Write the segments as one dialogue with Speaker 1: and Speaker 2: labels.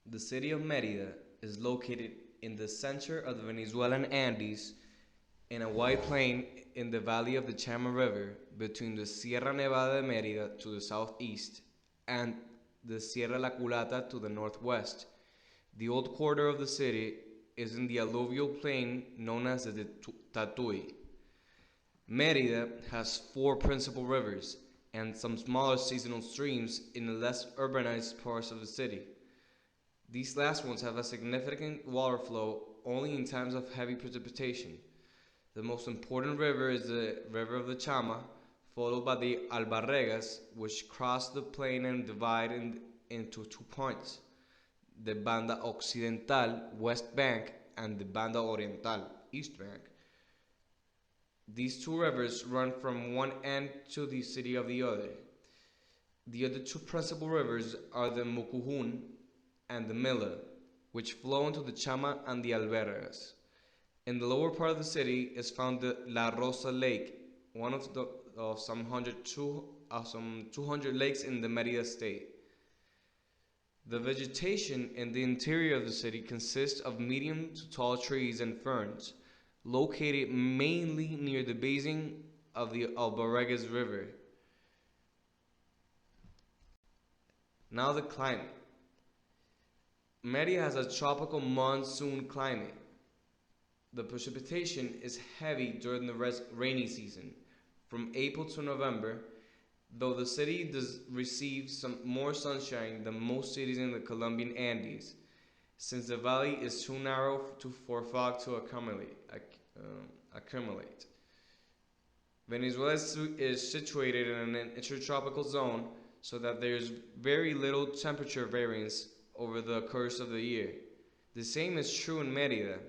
Speaker 1: The city of Mérida is located in the center of the Venezuelan Andes in a wide plain in the valley of the Chama River between the Sierra Nevada de Mérida to the southeast and the Sierra La Culata to the northwest. The old quarter of the city is in the alluvial plain known as the Tatuy. Mérida has four principal rivers and some smaller seasonal streams in the less urbanized parts of the city. These last ones have a significant water flow only in times of heavy precipitation. The most important river is the River of the Chama, followed by the Albarregas, which cross the plain and divide into 2 points, the Banda Occidental, west bank, and the Banda Oriental, east bank. These two rivers run from one end to the city of the other. The other two principal rivers are the Mucujun and the Mila, which flow into the Chama and the Albergas. In the lower part of the city is found the La Rosa Lake, one of some 200 lakes in the Mérida state. The vegetation in the interior of the city consists of medium to tall trees and ferns, located mainly near the basin of the Albarregas River. Now the climate. Mérida has a tropical monsoon climate. The precipitation is heavy during the rainy season, from April to November, though the city does receive some more sunshine than most cities in the Colombian Andes, since the valley is too narrow for fog to accumulate. Venezuela is situated in an intertropical zone, so that there is very little temperature variance over the course of the year. The same is true in Mérida.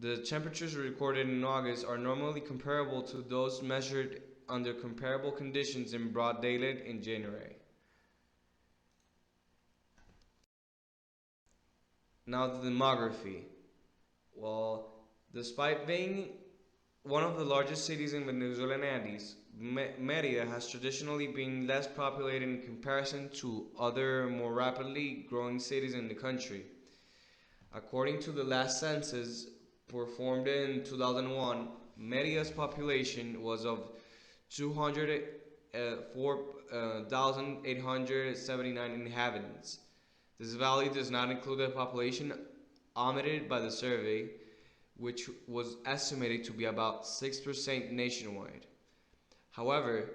Speaker 1: The temperatures recorded in August are normally comparable to those measured under comparable conditions in broad daylight in January. Now the demography. Well, despite being one of the largest cities in Venezuelan Andes, Mérida has traditionally been less populated in comparison to other more rapidly growing cities in the country. According to the last census performed in 2001, Mérida's population was of 204,879 inhabitants. This value does not include the population omitted by the survey, which was estimated to be about 6% nationwide. However,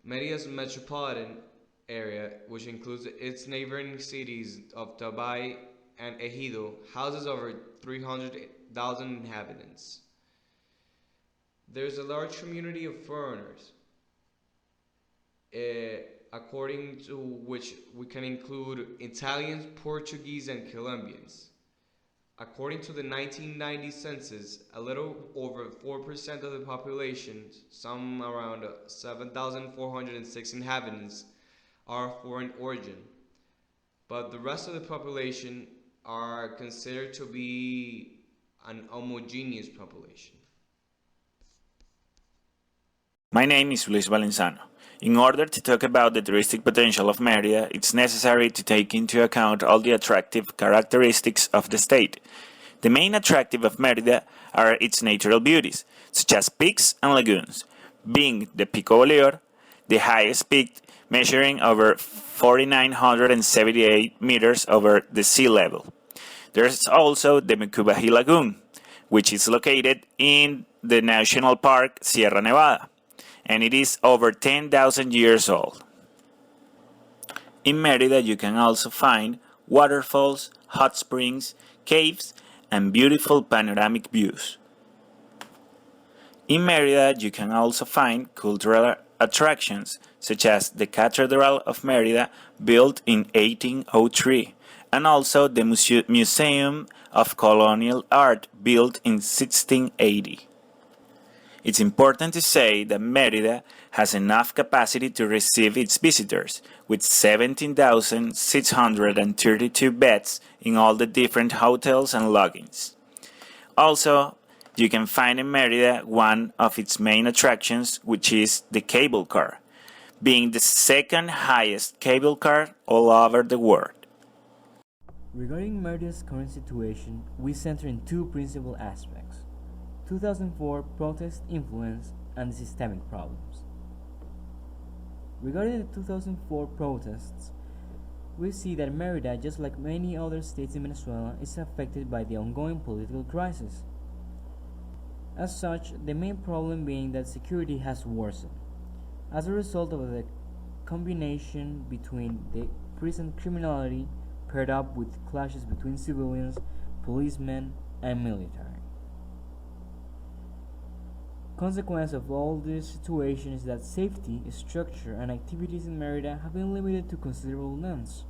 Speaker 1: Mérida's metropolitan area, which includes its neighboring cities of Tabay and Ejido, houses over 300,000 inhabitants. There is a large community of foreigners, according to which we can include Italians, Portuguese, and Colombians. According to the 1990 census, a little over 4% of the population, some around 7,406 inhabitants, are of foreign origin, but the rest of the population are considered to be an homogeneous population.
Speaker 2: My name is Balenzano. In order to talk about the touristic potential of Mérida, it's necessary to take into account all the attractive characteristics of the state. The main attractive of Mérida are its natural beauties, such as peaks and lagoons, being the Pico Bolívar, the highest peak, measuring over 4,978 meters over the sea level. There's also the Mecubají Lagoon, which is located in the National Park Sierra Nevada, and it is over 10,000 years old. In Mérida you can also find waterfalls, hot springs, caves, and beautiful panoramic views. In Mérida you can also find cultural attractions such as the Cathedral of Mérida, built in 1803, and also the Museum of Colonial Art, built in 1680. It's important to say that Mérida has enough capacity to receive its visitors, with 17,632 beds in all the different hotels and lodgings. Also, you can find in Mérida one of its main attractions, which is the cable car, being the second highest cable car all over the world.
Speaker 3: Regarding Merida's current situation, we center in two principal aspects: 2004 protest influence and the systemic problems. Regarding the 2004 protests, we see that Mérida, just like many other states in Venezuela, is affected by the ongoing political crisis. As such, the main problem being that security has worsened as a result of the combination between the present criminality paired up with clashes between civilians, policemen, and military. Consequence of all this situation is that safety, structure, and activities in Mérida have been limited to considerable lengths.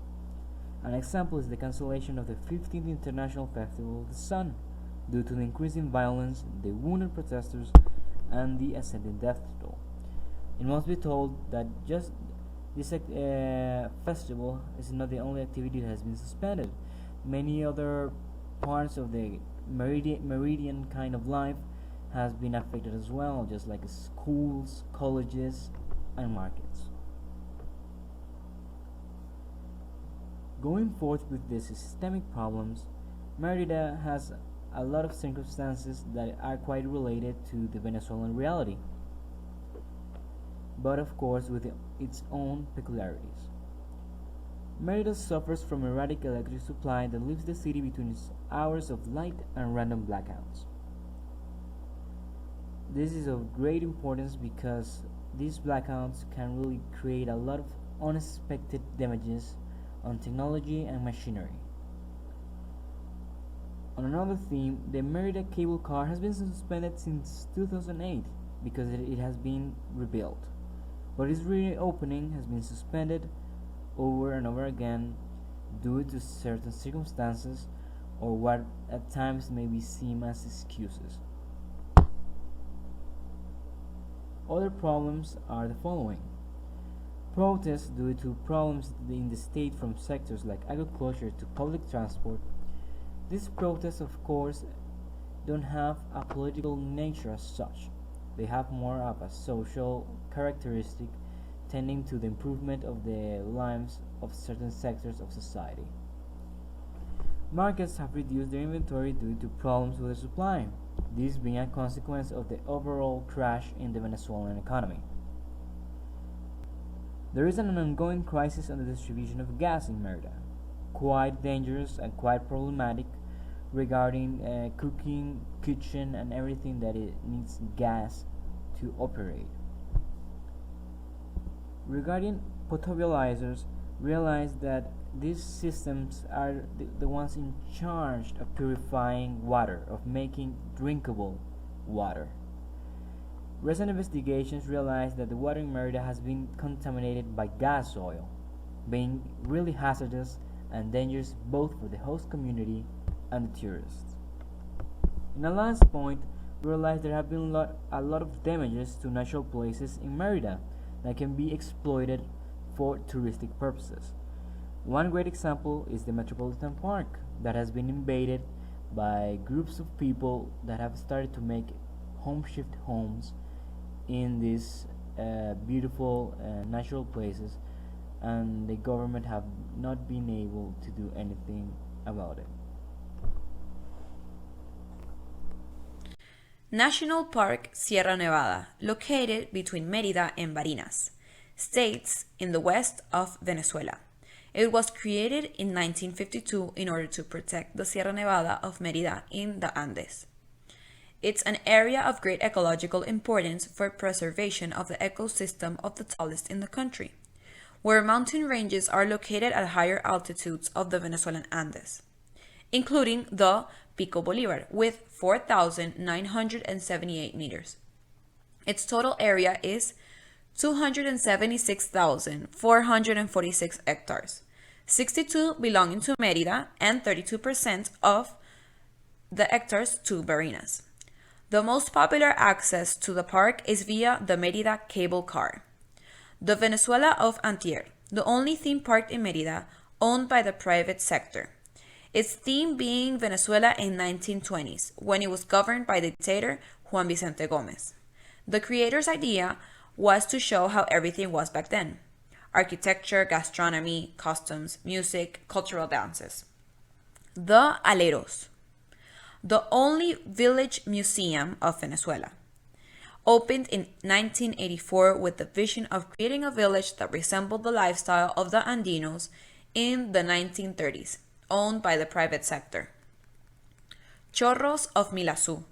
Speaker 3: An example is the cancellation of the 15th International Festival of the Sun due to the increasing violence, the wounded protesters, and the ascending death toll. It must be told that just this festival is not the only activity that has been suspended. Many other parts of the Meridian kind of life has been affected as well, just like schools, colleges, and markets. Going forth with the systemic problems, Mérida has a lot of circumstances that are quite related to the Venezuelan reality, but of course with its own peculiarities. Mérida suffers from erratic electric supply that leaves the city between its hours of light and random blackouts. This is of great importance because these blackouts can really create a lot of unexpected damages on technology and machinery. On another theme, the Mérida cable car has been suspended since 2008 because it has been rebuilt, but its reopening has been suspended over and over again due to certain circumstances or what at times may be seen as excuses. Other problems are the following: protests due to problems in the state from sectors like agriculture to public transport. These protests, of course, don't have a political nature as such. They have more of a social characteristic tending to the improvement of the lives of certain sectors of society. Markets have reduced their inventory due to problems with the supply, this being a consequence of the overall crash in the Venezuelan economy. There is an ongoing crisis on the distribution of gas in Mérida, quite dangerous and quite problematic regarding cooking, kitchen, and everything that it needs gas to operate. Regarding potabilizers, realize that these systems are the ones in charge of purifying water, of making drinkable water. Recent investigations realized that the water in Mérida has been contaminated by gas oil, being really hazardous and dangerous both for the host community and the tourists. In a last point, we realized there have been a lot of damages to natural places in Mérida that can be exploited for touristic purposes. One great example is the Metropolitan Park that has been invaded by groups of people that have started to make home-shift homes in these beautiful natural places, and the government have not been able to do anything about it.
Speaker 4: National Park Sierra Nevada, located between Mérida and Barinas, states in the west of Venezuela. It was created in 1952 in order to protect the Sierra Nevada of Mérida in the Andes. It's an area of great ecological importance for preservation of the ecosystem of the tallest in the country, where mountain ranges are located at higher altitudes of the Venezuelan Andes, including the Pico Bolívar with 4,978 meters. Its total area is 276,446 hectares, 62 belonging to Mérida and 32% of the hectares to Barinas. The most popular access to the park is via the Mérida cable car. The Venezuela of Antier, the only theme park in Mérida owned by the private sector. Its theme being Venezuela in 1920s, when it was governed by dictator Juan Vicente Gómez. The creator's idea was to show how everything was back then: architecture, gastronomy, customs, music, cultural dances. The Aleros, the only village museum of Venezuela. Opened in 1984 with the vision of creating a village that resembled the lifestyle of the Andinos in the 1930s, owned by the private sector. Chorros of Milazú,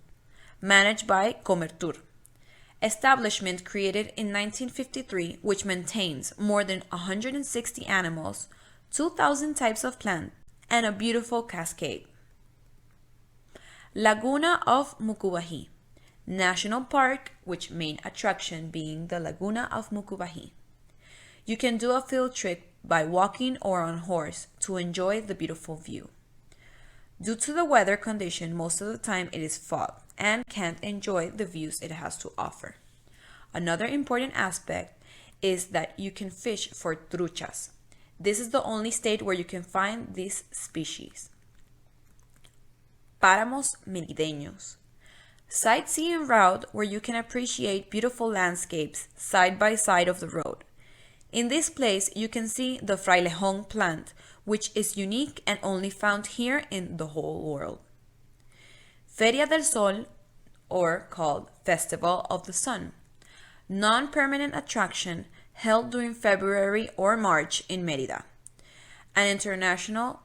Speaker 4: managed by Comertur. Establishment created in 1953 which maintains more than 160 animals, 2,000 types of plants, and a beautiful cascade. Laguna of Mucubají, National Park, which main attraction being the Laguna of Mucubají. You can do a field trip by walking or on horse to enjoy the beautiful view. Due to the weather condition, most of the time it is fog and can't enjoy the views it has to offer. Another important aspect is that you can fish for truchas. This is the only state where you can find this species. Páramos Merideños, sightseeing route where you can appreciate beautiful landscapes side by side of the road. In this place, you can see the frailejón plant, which is unique and only found here in the whole world. Feria del Sol, or called Festival of the Sun, non-permanent attraction held during February or March in Mérida. An international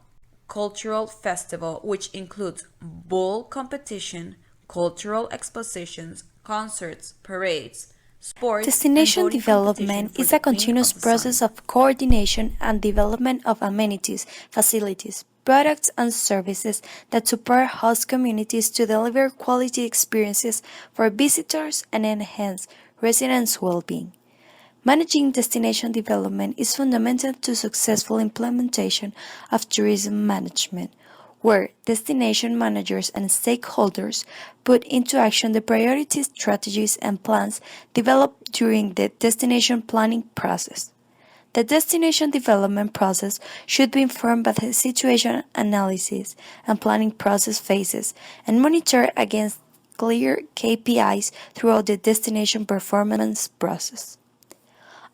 Speaker 4: cultural festival which includes bull competition, cultural expositions, concerts, parades, sports.
Speaker 5: Destination development is a continuous process of coordination and development of amenities, facilities, products, and services that support host communities to deliver quality experiences for visitors and enhance residents' well-being. Managing destination development is fundamental to successful implementation of tourism management, where destination managers and stakeholders put into action the priority strategies and plans developed during the destination planning process. The destination development process should be informed by the situation analysis and planning process phases and monitored against clear KPIs throughout the destination performance process.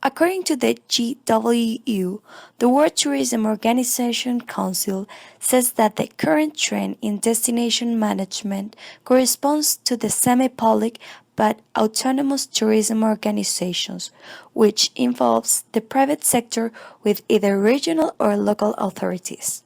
Speaker 5: According to the GWU, the World Tourism Organization Council says that the current trend in destination management corresponds to the semi-public but autonomous tourism organizations, which involves the private sector with either regional or local authorities.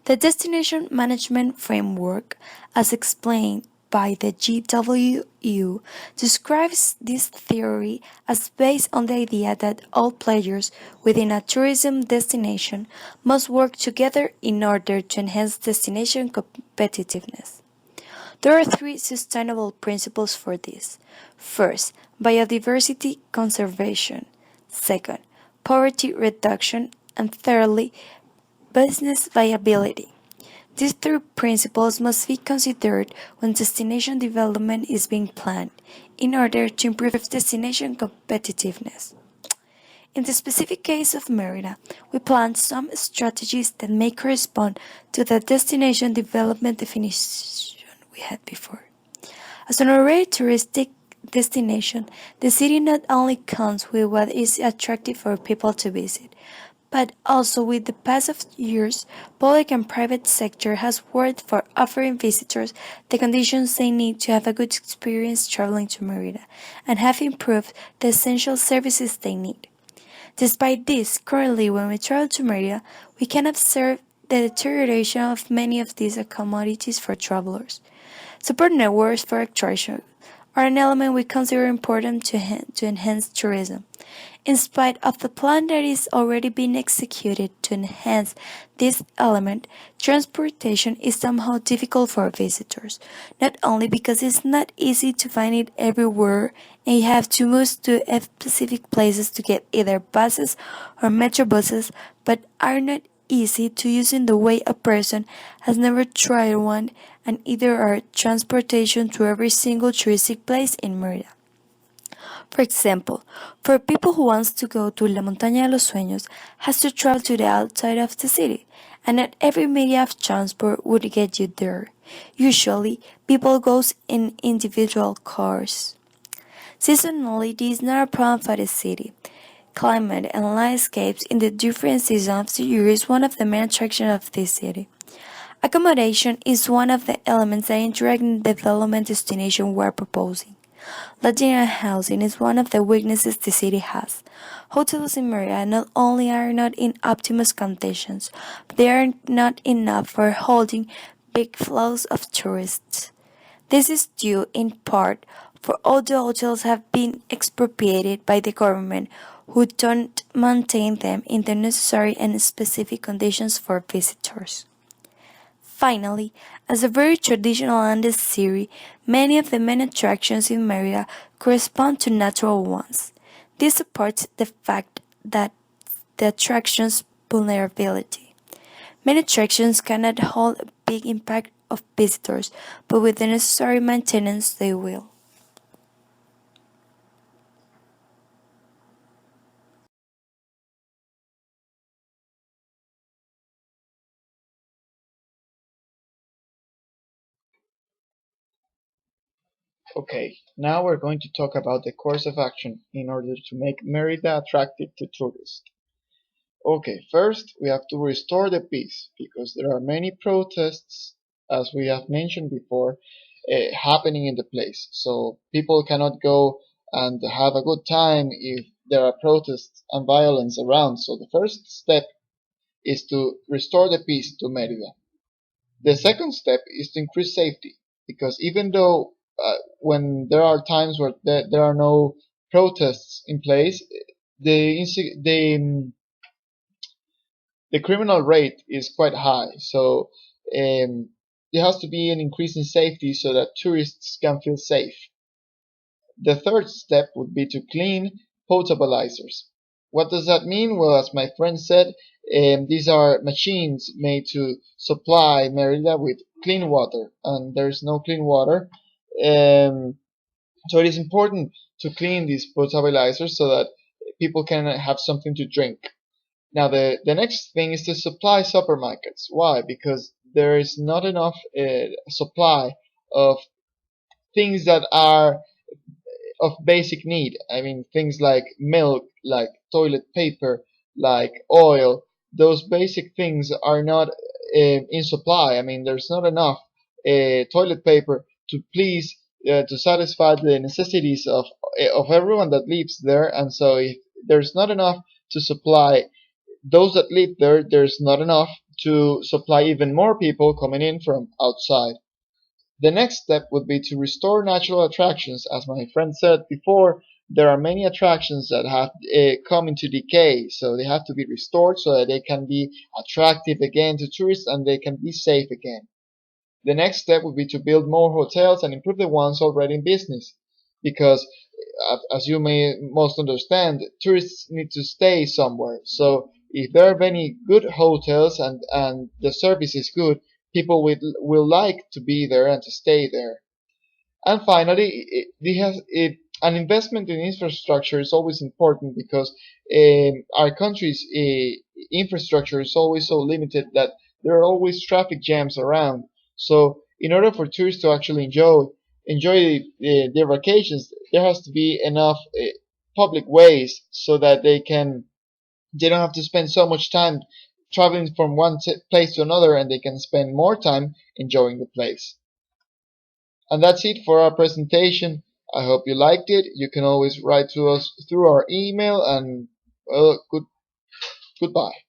Speaker 5: The destination management framework, as explained by the GWU, describes this theory as based on the idea that all players within a tourism destination must work together in order to enhance destination competitiveness. There are three sustainable principles for this. First, biodiversity conservation. Second, poverty reduction. And thirdly, business viability. These three principles must be considered when destination development is being planned in order to improve destination competitiveness. In the specific case of Mérida, we planned some strategies that may correspond to the destination development definition we had before. As an already touristic destination, the city not only counts with what is attractive for people to visit, but also with the past of years, public and private sector has worked for offering visitors the conditions they need to have a good experience traveling to Mérida and have improved the essential services they need. Despite this, currently when we travel to Mérida, we can observe the deterioration of many of these commodities for travelers. Support networks for attraction are an element we consider important to enhance tourism. In spite of the plan that is already being executed to enhance this element, transportation is somehow difficult for visitors, not only because it's not easy to find it everywhere and you have to move to specific places to get either buses or metro buses, but are not easy to use in the way a person has never tried one, and either are transportation to every single touristic place in Mérida. For example, for people who wants to go to La Montaña de los Sueños has to travel to the outside of the city, and not every media of transport would get you there. Usually, people goes in individual cars. Seasonality is not a problem for the city. Climate and landscapes in the different seasons of the year is one of the main attractions of this city. Accommodation is one of the elements that interact in the development destination we're proposing. Lodging and housing is one of the weaknesses the city has. Hotels in Mérida not only are not in optimal conditions, but they are not enough for holding big flows of tourists. This is due in part for all the hotels have been expropriated by the government who don't maintain them in the necessary and specific conditions for visitors. Finally, as a very traditional Andes city, many of the main attractions in Mérida correspond to natural ones. This supports the fact that the attraction's vulnerability. Many attractions cannot hold a big impact of visitors, but with the necessary maintenance they will.
Speaker 6: Okay, now we're going to talk about the course of action in order to make Mérida attractive to tourists. Okay, first we have to restore the peace because there are many protests, as we have mentioned before, happening in the place. So people cannot go and have a good time if there are protests and violence around. So the first step is to restore the peace to Mérida. The second step is to increase safety because even though when there are times where there are no protests in place, the the criminal rate is quite high. So there has to be an increase in safety so that tourists can feel safe. The third step would be to clean potabilizers. What does that mean? Well, as my friend said, these are machines made to supply Merida with clean water, and there's no clean water. So it is important to clean these potabilizers so that people can have something to drink. Now, the next thing is to supply supermarkets. Why? Because there is not enough supply of things that are of basic need. I mean, things like milk, like toilet paper, like oil. Those basic things are not in supply. I mean, there's not enough toilet paper to please to satisfy the necessities of everyone that lives there. And so, if there's not enough to supply those that live there, there's not enough to supply even more people coming in from outside. The next step would be to restore natural attractions. As my friend said before, there are many attractions that have come into decay, so they have to be restored so that they can be attractive again to tourists and they can be safe again. The next step would be to build more hotels and improve the ones already in business, because as you may most understand, tourists need to stay somewhere. So if there are many good hotels and the service is good, people will like to be there and to stay there. And finally, an investment in infrastructure is always important because our country's infrastructure is always so limited that there are always traffic jams around. So in order for tourists to actually enjoy their vacations, there has to be enough public ways so that they don't have to spend so much time traveling from one place to another, and they can spend more time enjoying the place. And that's it for our presentation. I hope you liked it. You can always write to us through our email, and well, goodbye.